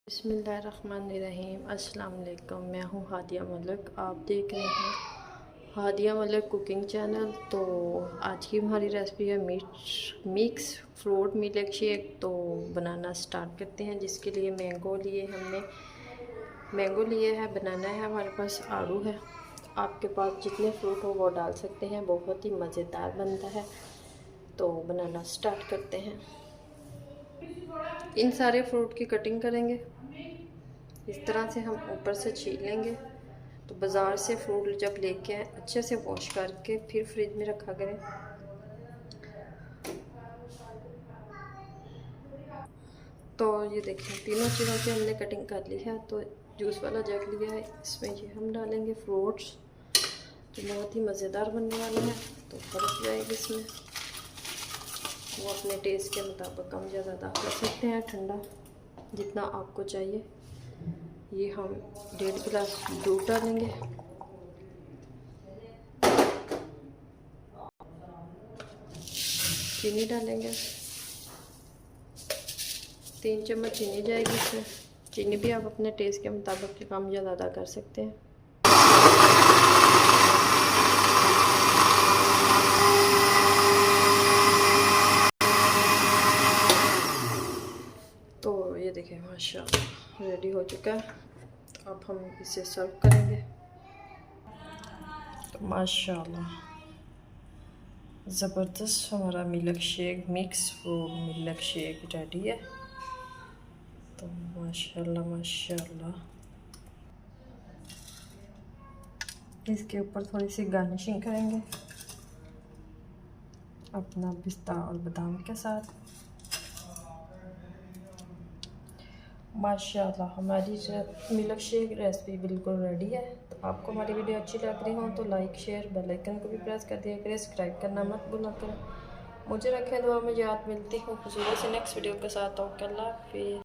बिस्मिल्लाहिर्रहमानिर्रहीम। अस्सलाम वालेकुम। मैं हूँ हादिया मलिक, आप देख रहे हैं हादिया मलिक कुकिंग चैनल। तो आज की हमारी रेसिपी है मिक्स फ्रूट मिल्क शेक। तो बनाना स्टार्ट करते हैं। जिसके लिए मैंगो लिए है, बनाना है हमारे पास, आड़ू है। आपके पास जितने फ्रूट हो वो डाल सकते हैं, बहुत ही मज़ेदार बनता है। तो बनाना स्टार्ट करते हैं। इन सारे फ्रूट की कटिंग करेंगे। इस तरह से हम ऊपर से छील लेंगे। तो बाज़ार से फ्रूट जब लेके आए अच्छे से वॉश करके फिर फ्रिज में रखा करें। तो ये देखिए तीनों चीज़ों की हमने कटिंग कर ली है। तो जूस वाला जग लिया है, इसमें ये हम डालेंगे फ्रूट्स। तो बहुत ही मज़ेदार बनने वाला है। तो बर्फ़ जाएगी इसमें, वो अपने टेस्ट के मुताबिक कम या ज़्यादा कर सकते हैं, ठंडा जितना आपको चाहिए। ये हम 1.5 गिलास दूध डालेंगे। चीनी डालेंगे, 3 चम्मच चीनी जाएगी इसमें। चीनी भी आप अपने टेस्ट के मुताबिक कम या ज़्यादा कर सकते हैं। तो ये देखिए माशाल्लाह रेडी हो चुका है। तो अब हम इसे सर्व करेंगे। तो माशाल्लाह ज़बरदस्त हमारा milk shake, mix fruit milk shake ready है। तो माशाल्लाह माशाल्लाह, इसके ऊपर थोड़ी सी गार्निशिंग करेंगे अपना पिस्ता और बादाम के साथ। माशाल्लाह हमारी मिल्क शेक रेसिपी बिल्कुल रेडी है। तो आपको हमारी वीडियो अच्छी लग रही हो तो लाइक शेयर बेल आइकन को भी प्रेस कर दिया करें, सब्सक्राइब करना मत भूला करें। मुझे रखें दुआ में याद। मिलती हूँ खुशी से नेक्स्ट वीडियो के साथ। ओके, अल्लाह हाफिज़।